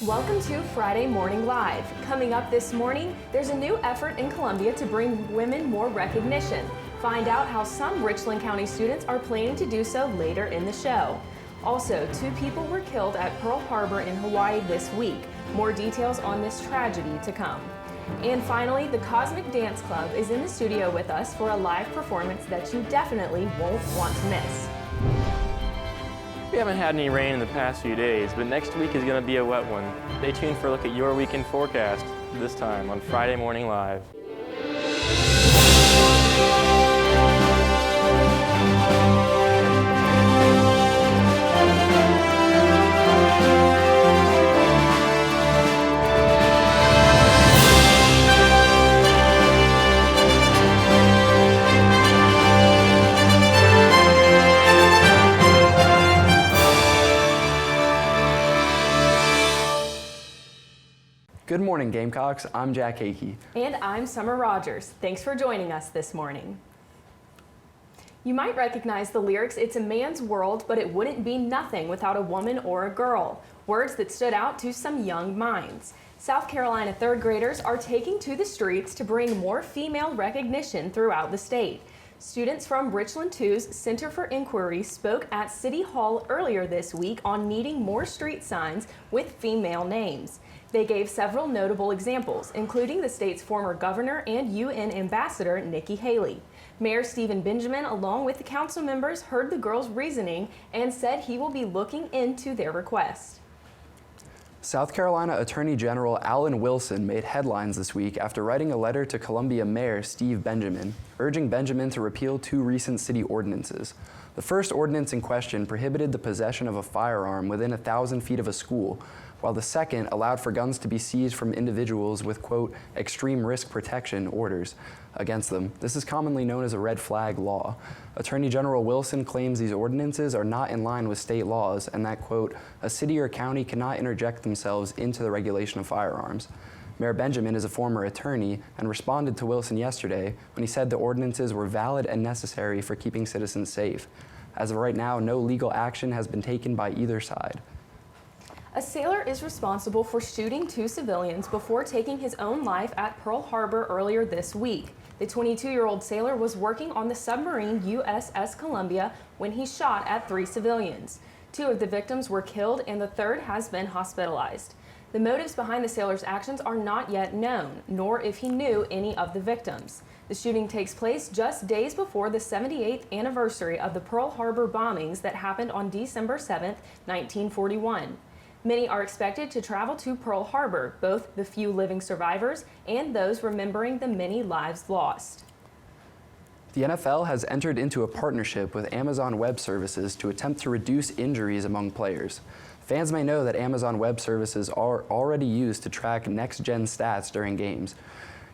Welcome to Friday Morning Live. Coming up this morning, there's a new effort in Columbia to bring women more recognition. Find out how some Richland County students are planning to do so later in the show. Also, 2 people were killed at Pearl Harbor in Hawaii this week. More details on this tragedy to come. And finally, the Cosmic Dance Club is in the studio with us for a live performance that you definitely won't want to miss. We haven't had any rain in the past few days, but next week is going to be a wet one. Stay tuned for a look at your weekend forecast this time on Friday Morning Live. Good morning, Gamecocks. I'm Jack Hakey. And I'm Summer Rogers. Thanks for joining us this morning. You might recognize the lyrics, "It's a man's world, but it wouldn't be nothing without a woman or a girl." Words that stood out to some young minds. South Carolina third graders are taking to the streets to bring more female recognition throughout the state. Students from Richland 2's Center for Inquiry spoke at City Hall earlier this week on needing more street signs with female names. They gave several notable examples, including the state's former governor and UN ambassador, Nikki Haley. Mayor Stephen Benjamin, along with the council members, heard the girls' reasoning and said he will be looking into their request. South Carolina Attorney General Alan Wilson made headlines this week after writing a letter to Columbia Mayor Steve Benjamin, urging Benjamin to repeal 2 recent city ordinances. The first ordinance in question prohibited the possession of a firearm within 1,000 feet of a school, while the second allowed for guns to be seized from individuals with, quote, extreme risk protection orders against them. This is commonly known as a red flag law. Attorney General Wilson claims these ordinances are not in line with state laws and that, quote, a city or county cannot interject themselves into the regulation of firearms. Mayor Benjamin is a former attorney and responded to Wilson yesterday when he said the ordinances were valid and necessary for keeping citizens safe. As of right now, no legal action has been taken by either side. A sailor is responsible for shooting 2 civilians before taking his own life at Pearl Harbor earlier this week. The 22-year-old sailor was working on the submarine USS Columbia when he shot at 3 civilians. 2 of the victims were killed and the third has been hospitalized. The motives behind the sailor's actions are not yet known, nor if he knew any of the victims. The shooting takes place just days before the 78th anniversary of the Pearl Harbor bombings that happened on December 7, 1941. Many are expected to travel to Pearl Harbor, both the few living survivors and those remembering the many lives lost. The NFL has entered into a partnership with Amazon Web Services to attempt to reduce injuries among players. Fans may know that Amazon Web Services are already used to track next-gen stats during games,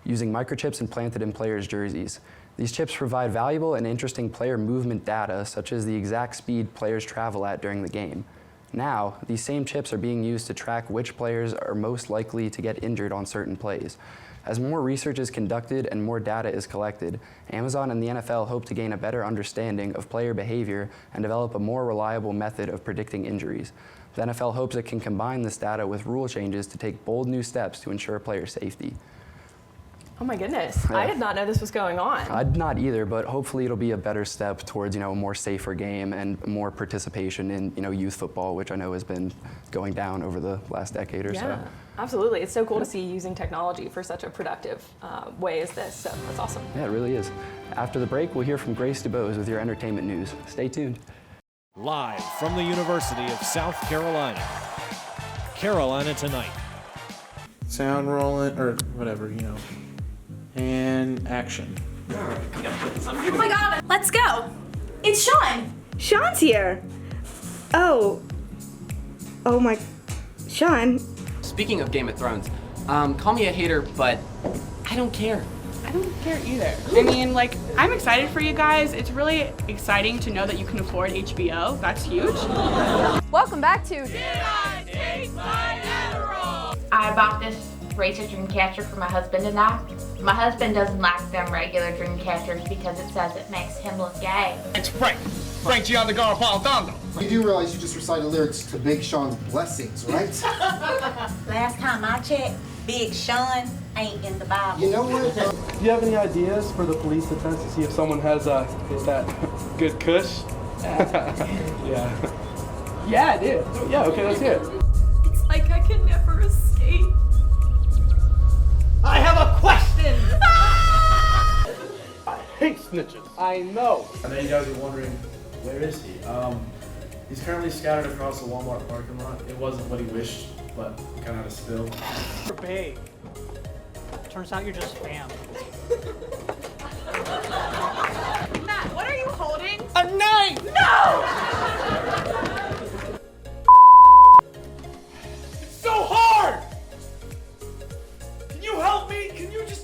using microchips implanted in players' jerseys. These chips provide valuable and interesting player movement data, such as the exact speed players travel at during the game. Now, these same chips are being used to track which players are most likely to get injured on certain plays. As more research is conducted and more data is collected, Amazon and the NFL hope to gain a better understanding of player behavior and develop a more reliable method of predicting injuries. The NFL hopes it can combine this data with rule changes to take bold new steps to ensure player safety. Oh my goodness, I did not know this was going on. I did not either, but hopefully it'll be a better step towards, a more safer game and more participation in, youth football, which I know has been going down over the last decade or so. Yeah, absolutely. It's so cool to see you using technology for such a productive way as this, so that's awesome. Yeah, it really is. After the break, we'll hear from Grace DuBose with your entertainment news. Stay tuned. Live from the University of South Carolina, Carolina Tonight. Sound rolling, or whatever, and action. Oh my god, let's go! It's Sean! Sean's here! Oh my, Sean. Speaking of Game of Thrones, call me a hater, but I don't care. I don't care either. I mean, I'm excited for you guys. It's really exciting to know that you can afford HBO. That's huge. Welcome back to Did I Take My Adderall? I bought this racer dream catcher for my husband and I. My husband doesn't like them regular dream catchers because it says it makes him look gay. It's right. Frank Giannagarofalo. You do realize you just recited lyrics to Big Sean's Blessings, right? Last time I checked, Big Sean ain't in the Bible. You know what? Do you have any ideas for the police to test to see if someone has that good kush? Yeah. Yeah, I did. Yeah, okay, let's hear it. It's like I can never escape. I have a question! I hate snitches. I know. I know you guys are wondering, where is he? He's currently scattered across the Walmart parking lot. It wasn't what he wished, but he kind of had a spill. Babe. Turns out you're just spam. Matt, what are you holding? A knife! No! It's so hard! Can you help me?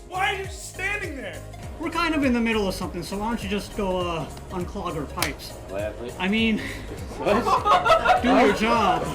Why are you just standing there? We're kind of in the middle of something, so why don't you just go unclog our pipes? Gladly. I mean, do your job.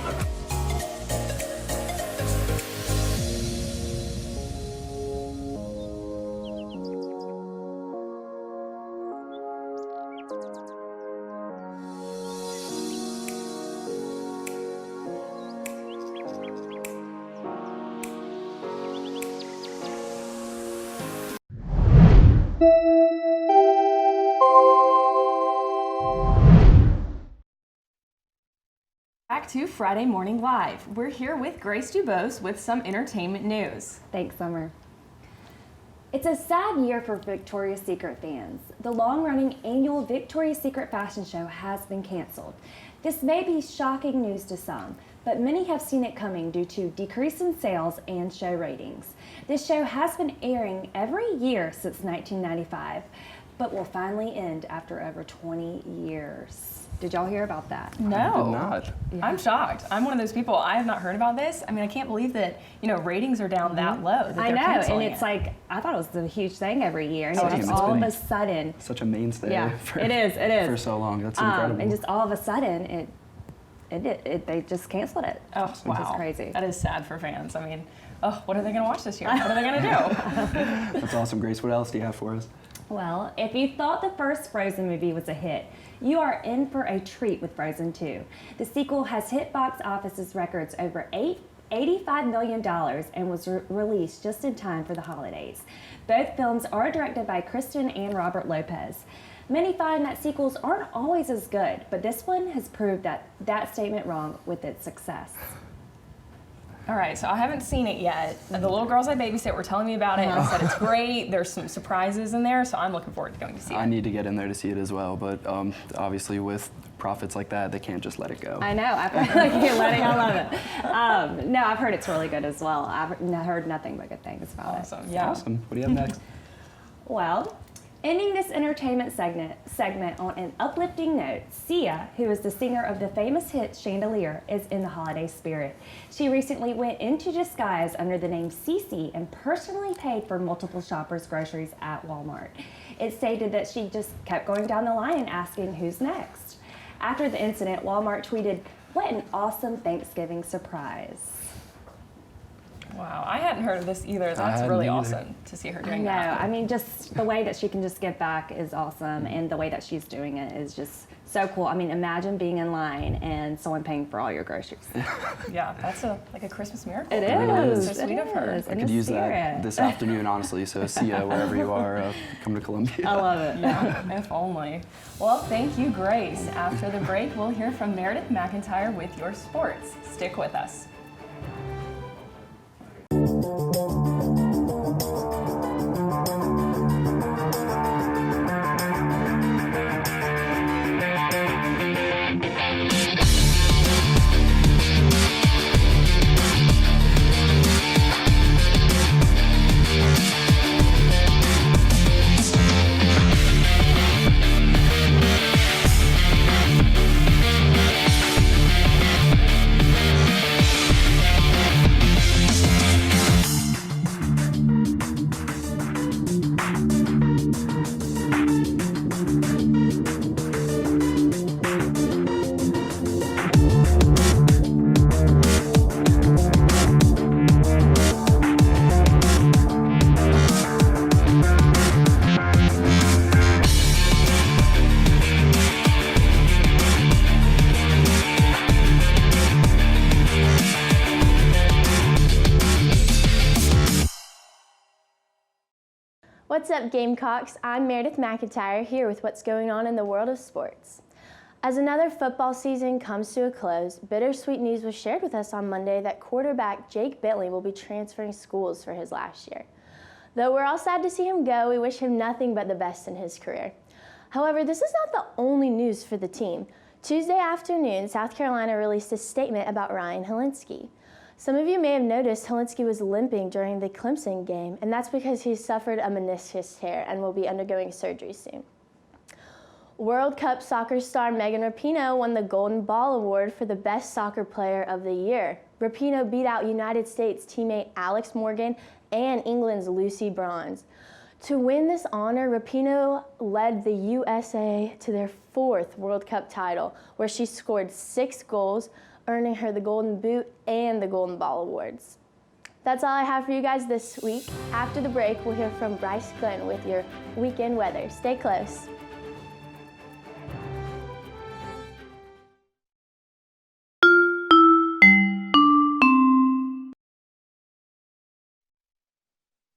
Back to Friday Morning Live. We're here with Grace Dubose with some entertainment news. Thanks, Summer. It's a sad year for Victoria's Secret fans. The long-running annual Victoria's Secret fashion show has been canceled. This may be shocking news to some, but many have seen it coming due to decrease in sales and show ratings. This show has been airing every year since 1995, but will finally end after over 20 years. Did y'all hear about that? No. I did not. Yeah. I'm shocked. I'm one of those people, I have not heard about this. I mean, I can't believe that, ratings are down that low. That I they're know, canceling and it's it. like, I thought it was a huge thing every year, and Same. just It's all of been a sudden. Such a mainstay. Yeah, for, it is. For so long. That's incredible. And just all of a sudden, they just canceled it. Oh, wow. Which is crazy. That is sad for fans. I mean, what are they going to watch this year? What are they going to do? That's awesome, Grace. What else do you have for us? Well, if you thought the first Frozen movie was a hit, you are in for a treat with Frozen 2. The sequel has hit box office's records over $85 million and was released just in time for the holidays. Both films are directed by Kristen and Robert Lopez. Many find that sequels aren't always as good, but this one has proved that statement wrong with its success. All right, so I haven't seen it yet. The little girls I babysit were telling me about it and said it's great. There's some surprises in there, so I'm looking forward to going to see it. I need to get in there to see it as well, but obviously with profits like that, they can't just let it go. I know. I feel like you're letting. I love it. No, I've heard it's really good as well. I've heard nothing but good things about it. Awesome. Yeah. Awesome. What do you have next? Well, ending this entertainment segment on an uplifting note, Sia, who is the singer of the famous hit Chandelier, is in the holiday spirit. She recently went into disguise under the name Cece and personally paid for multiple shoppers' groceries at Walmart. It stated that she just kept going down the line and asking who's next. After the incident, Walmart tweeted, "What an awesome Thanksgiving surprise." Wow, I hadn't heard of this either. That's really awesome to see her doing that. I mean, just the way that she can just give back is awesome, and the way that she's doing it is just so cool. I mean, imagine being in line and someone paying for all your groceries. Yeah, that's like a Christmas miracle. It really is. is. So sweet of her. I could use that this afternoon, honestly. So see ya wherever you are. Come to Columbia. I love it. Yeah, if only. Well, thank you, Grace. After the break, we'll hear from Meredith McIntyre with your sports. Stick with us. What's up, Gamecocks? I'm Meredith McIntyre here with what's going on in the world of sports. As another football season comes to a close, bittersweet news was shared with us on Monday that quarterback Jake Bentley will be transferring schools for his last year. Though we're all sad to see him go, we wish him nothing but the best in his career. However, this is not the only news for the team. Tuesday afternoon, South Carolina released a statement about Ryan Hilinski. Some of you may have noticed Hilinski was limping during the Clemson game, and that's because he suffered a meniscus tear and will be undergoing surgery soon. World Cup soccer star Megan Rapinoe won the Golden Ball Award for the Best Soccer Player of the Year. Rapinoe beat out United States teammate Alex Morgan and England's Lucy Bronze. To win this honor, Rapinoe led the USA to their 4th World Cup title, where she scored 6 goals, earning her the Golden Boot and the Golden Ball Awards. That's all I have for you guys this week. After the break, we'll hear from Bryce Glenn with your weekend weather. Stay close.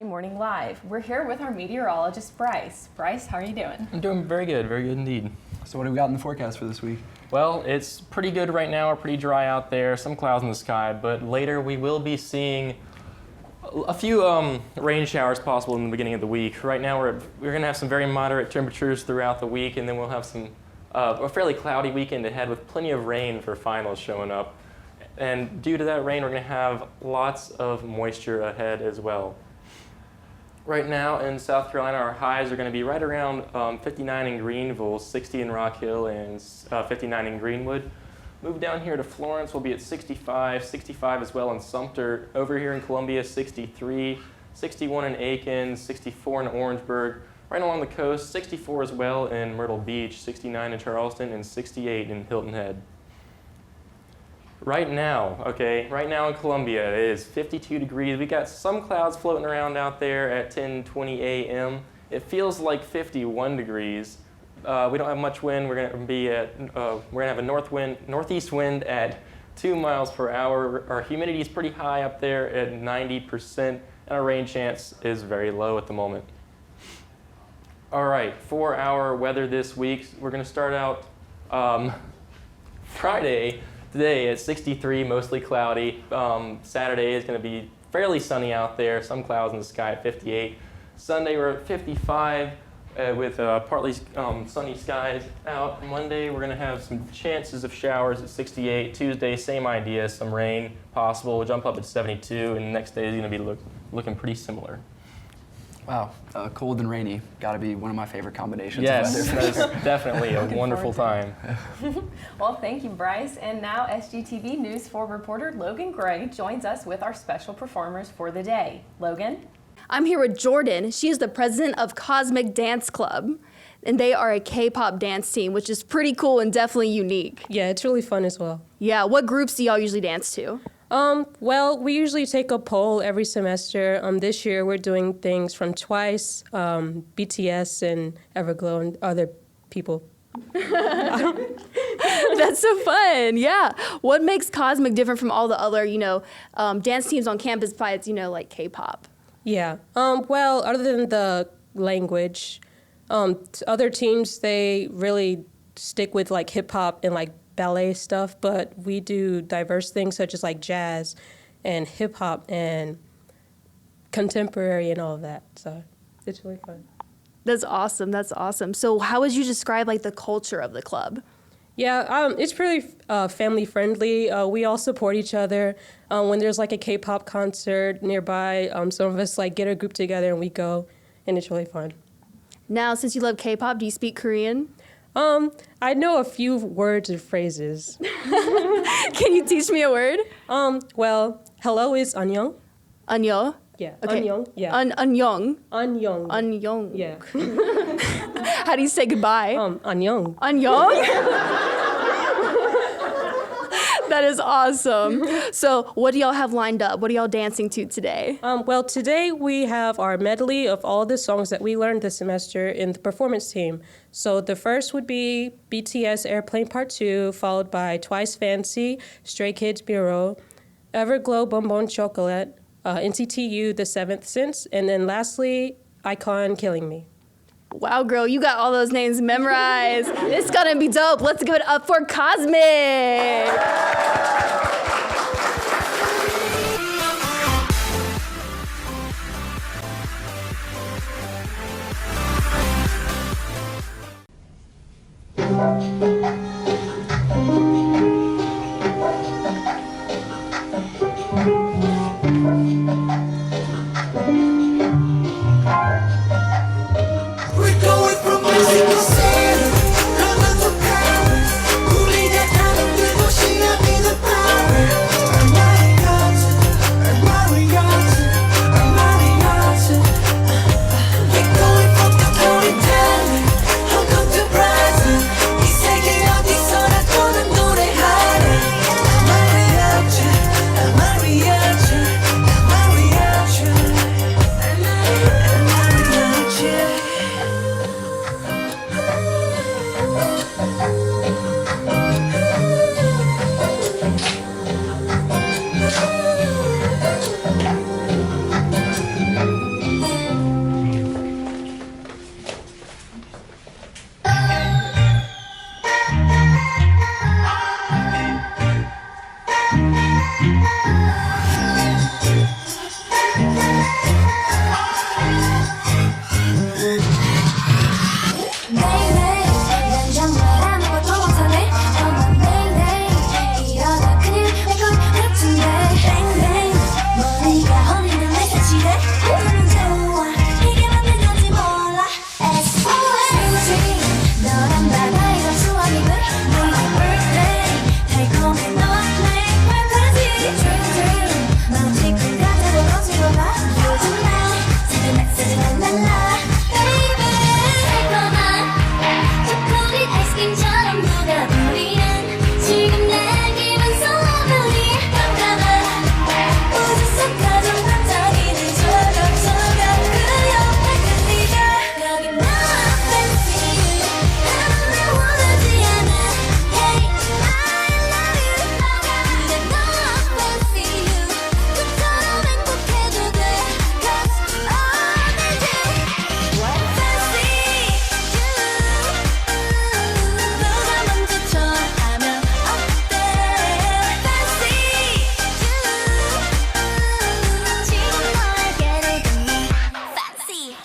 Morning Live. We're here with our meteorologist, Bryce. Bryce, how are you doing? I'm doing very good indeed. So what do we got in the forecast for this week? Well, it's pretty good right now, pretty dry out there, some clouds in the sky, but later we will be seeing a few rain showers possible in the beginning of the week. Right now we're going to have some very moderate temperatures throughout the week, and then we'll have some a fairly cloudy weekend ahead with plenty of rain for finals showing up. And due to that rain, we're going to have lots of moisture ahead as well. Right now in South Carolina, our highs are going to be right around 59 in Greenville, 60 in Rock Hill, and 59 in Greenwood. Move down here to Florence, we'll be at 65, 65 as well in Sumter. Over here in Columbia, 63, 61 in Aiken, 64 in Orangeburg. Right along the coast, 64 as well in Myrtle Beach, 69 in Charleston, and 68 in Hilton Head. Right now in Columbia, it is 52 degrees. We got some clouds floating around out there at 10:20 a.m. It feels like 51 degrees. We don't have much wind. We're gonna have a northeast wind at 2 miles per hour. Our humidity is pretty high up there at 90%, and our rain chance is very low at the moment. All right, for our weather this week, we're gonna start out Friday. Today it's 63, mostly cloudy. Saturday is going to be fairly sunny out there, some clouds in the sky at 58. Sunday we're at 55 with partly sunny skies out. Monday we're going to have some chances of showers at 68. Tuesday, same idea, some rain possible. We'll jump up at 72, and the next day is going to be looking pretty similar. Wow, cold and rainy. Got to be one of my favorite combinations. Yes, that is definitely a wonderful time. Well, thank you, Bryce. And now SGTV News 4 reporter Logan Gray joins us with our special performers for the day. Logan? I'm here with Jordan. She is the president of Cosmic Dance Club, and they are a K-pop dance team, which is pretty cool and definitely unique. Yeah, it's really fun as well. Yeah, what groups do y'all usually dance to? Well, we usually take a poll every semester. This year we're doing things from Twice, BTS, and Everglow, and other people. That's so fun, yeah. What makes Cosmic different from all the other, dance teams on campus besides, like K-pop? Yeah, well, other than the language, other teams, they really stick with like hip-hop and like ballet stuff, but we do diverse things such as like jazz and hip hop and contemporary and all of that. So it's really fun. That's awesome. That's awesome. So how would you describe like the culture of the club? Yeah, it's pretty family friendly. We all support each other. When there's like a K-pop concert nearby, some of us like get a group together and we go, and it's really fun. Now, since you love K-pop, do you speak Korean? I know a few words and phrases. Can you teach me a word? Well, hello is 안녕. 안녕? Yeah. Okay. 안녕. Yeah. 안녕. 안녕. 안녕. Yeah. How do you say goodbye? 안녕. 안녕? That is awesome. So what do y'all have lined up? What are y'all dancing to today? Well, today we have our medley of all the songs that we learned this semester in the performance team. So the first would be BTS Airplane Part 2, followed by Twice Fancy, Stray Kids Bureau, Everglow Bonbon Chocolate, NCTU The Seventh Sense, and then lastly, Icon Killing Me. Wow, girl, you got all those names memorized. It's gonna be dope. Let's give it up for Cosmic. We're going from Mexico City, London to Paris. 우리가 가는 그곳이 아닌 the power. We're going from Tokyo to Italy, Hong Kong to Brazil. 이 세계 어디서나 떠난 노래하래. Mariachi, mariachi, mariachi, mariachi. 난 정말 아무것도 못하네. 엄마 맹맹 이러다 큰일 날것 같은데. 뱅뱅 머리가 허리는 내 사치래. 너무 좋아 이게 맞는 건지 몰라. SOS 너랑 나 이런 추억이 돼. 너의 birthday 달콤해 너와 내 판타지. Dream 마치 꿈 같아 벌어지고 봐. 요즘 날 새벽 메시지 랄랄라. Baby 달콤한 초콜릿 아이스크림처럼 녹아버리는 지금 내 기분 so lovely. 깜깜한 우주 속 가장 반짝이는 조각조각 그 옆에 그 네가 여기 나와 fancy 나는 원하지 않아. Hey I love you 그래 너와 fancy you 꿈처럼 행복해도 돼. Cause all I do fancy 누가 먼저 좋아하면 어때. Fancy 지금 너에게로 듣니 Fancy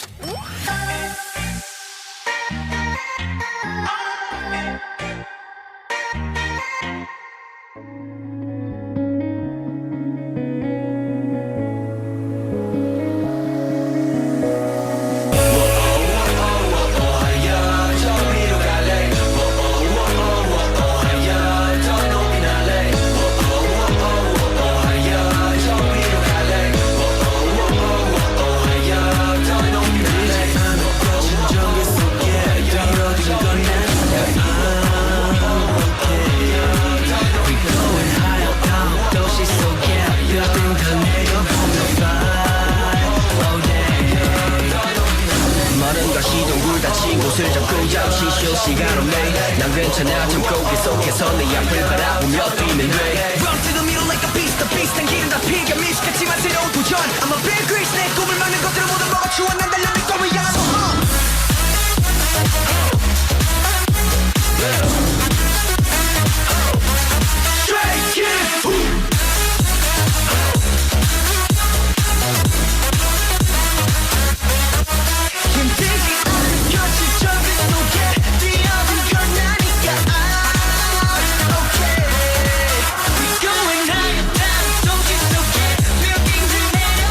모든 것이 동굴 닫힌 곳을 잡고 잠시 쉴 시간 없네. 난 괜찮아 참고 계속해서 내 앞을 바라보며 뛰면 돼. Run to the middle like a beast, the beast 당기는 다 피가 미식했지만 새로운 도전. I'm a big grease 내 꿈을 막는 것들을 모두 먹어치워 난 달려 내 꿈을 향한 Straight kids. 힘들지 않은 현실적인 속에 뛰어든 건 나니까. Okay, we going higher down. 정신 속에 벽인들 내려.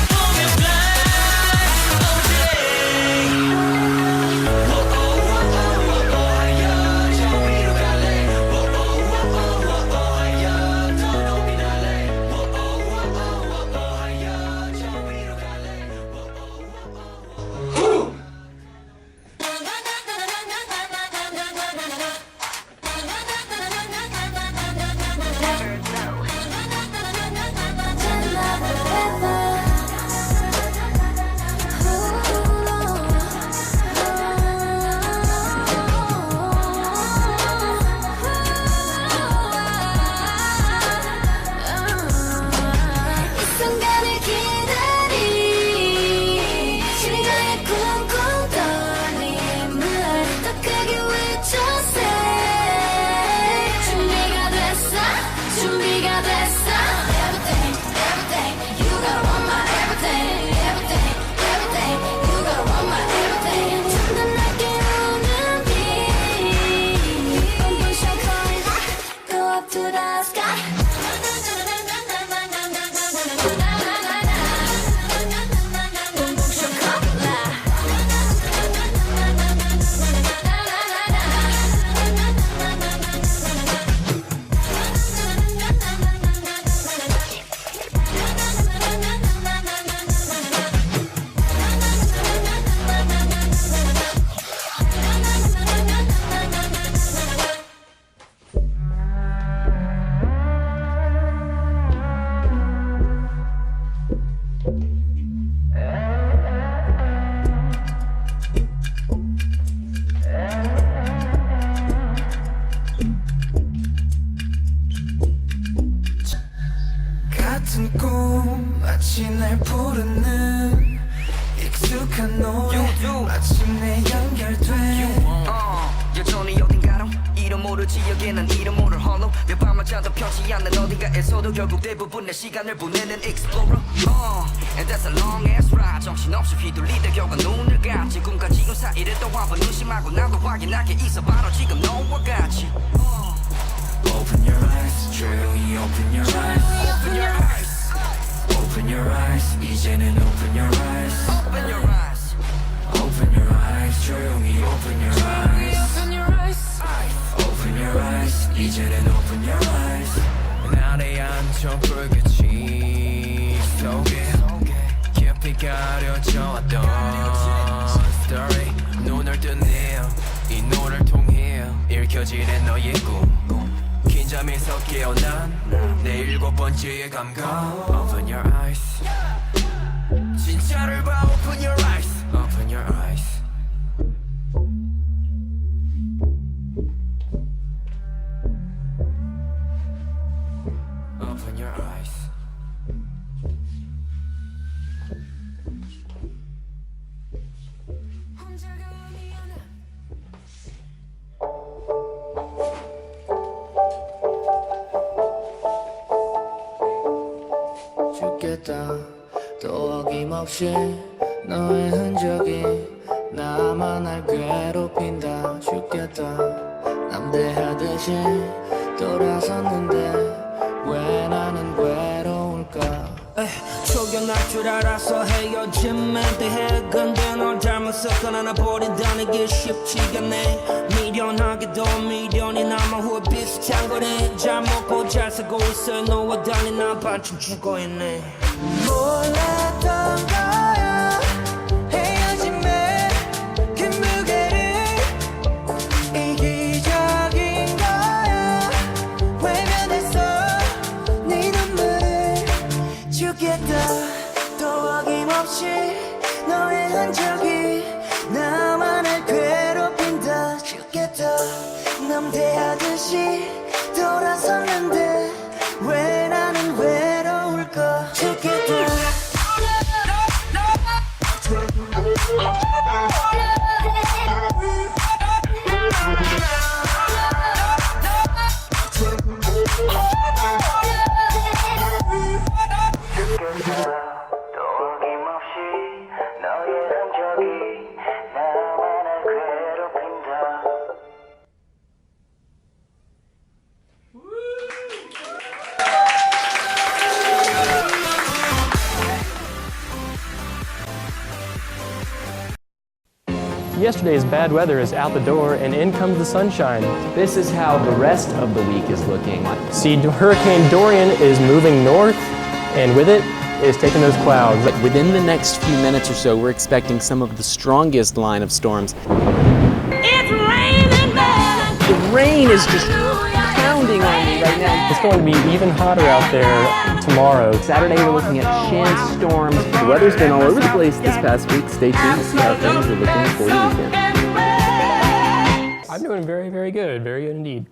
꿈 마치 날 부르는 익숙한 노래 마침내 연결돼 여전히 어딘가로 이름 모를 지역에 난 이름 모를 홀로 몇 밤만 자도 편치 않는 어딘가에서도 결국 대부분 내 시간을 보내는 explorer And that's a long ass ride 정신없이 휘둘리다 결국 눈을 감지 꿈과 지금 사이를 또 한번 의심하고 나도 확인하게 있어 바로 지금 너와 같이 Open your eyes 조용히 open your eyes Open your eyes Open your eyes 이제는 open your eyes Open your eyes Open your eyes 조용히 open your eyes Open your eyes Open your eyes 이제는 open your eyes 날에 앉혀 불빛이 속에 깊이 가려져 왔던 story 눈을 뜨네요 이 노래를 통해 읽혀지는 너의 꿈 긴 잠에서 깨어난 내 7번째의 감각 Open your eyes 진짜를 봐 Open your eyes Open your eyes Open your eyes 죽겠다 또 어김없이 너의 흔적이 나만 날 괴롭힌다 죽겠다 남대하듯이 돌아섰는데 왜 나는 외로울까 초견할 줄 알아서 헤어짐에 대해 근데 널 닮았었거나 나 버린다는 게 쉽지가 않네 미련하게도 미련이 남아 후회 비슷한 거네 잘 먹고 잘 살고 있어 너와 달리 난 반쯤 죽어있네 몰랐던 거야 헤어짐에 그 무게를 이기적인 거야 외면했어 네 눈물을 죽겠다 또 어김없이 너의 흔적이 나만을 괴롭힌다 죽겠다 남대하듯이 돌아섰는데 왜 나는 외로울까 죽겠다 Yesterday's bad weather is out the door and in comes the sunshine. This is how the rest of the week is looking. See, Hurricane Dorian is moving north, and with it is taking those clouds. Within the next few minutes or so, we're expecting some of the strongest line of storms. It's raining men. The rain is just pounding on me right now. It's going to be even hotter out there tomorrow. Saturday, we're looking at chance storms. The weather's been all over the place this past week. Stay tuned to see how things are looking for the weekend. I'm doing very, very good. Very good indeed.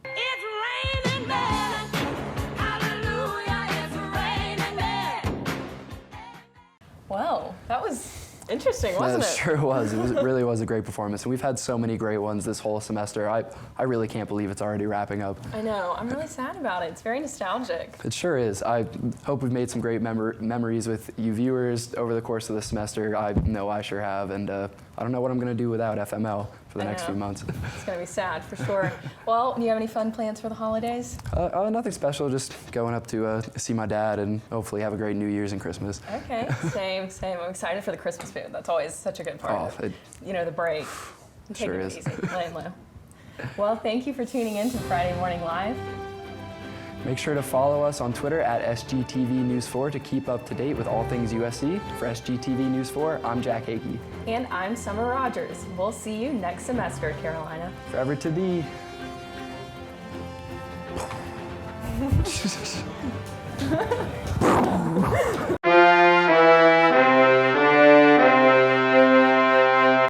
Whoa, that was interesting, wasn't It it? sure was. It really was a great performance. And we've had so many great ones this whole semester. I really can't believe it's already wrapping up. I know. I'm really sad about it. It's very nostalgic. It sure is. I hope we've made some great memories with you viewers over the course of the semester. I know I sure have. And I don't know what I'm going to do without FML for the next few months. It's going to be sad for sure. Well, do you have any fun plans for the holidays? Nothing special. Just going up to see my dad and hopefully have a great New Year's and Christmas. Okay, same. I'm excited for the Christmas food. That's always such a good part of it. You know, the break. Take Sure it is. easy, laying low. Well, thank you for tuning in to Friday Morning Live. Make sure to follow us on Twitter at SGTV News 4 to keep up to date with all things USC. For SGTV News 4, I'm Jack Hakey. And I'm Summer Rogers. We'll see you next semester, Carolina. Forever to be.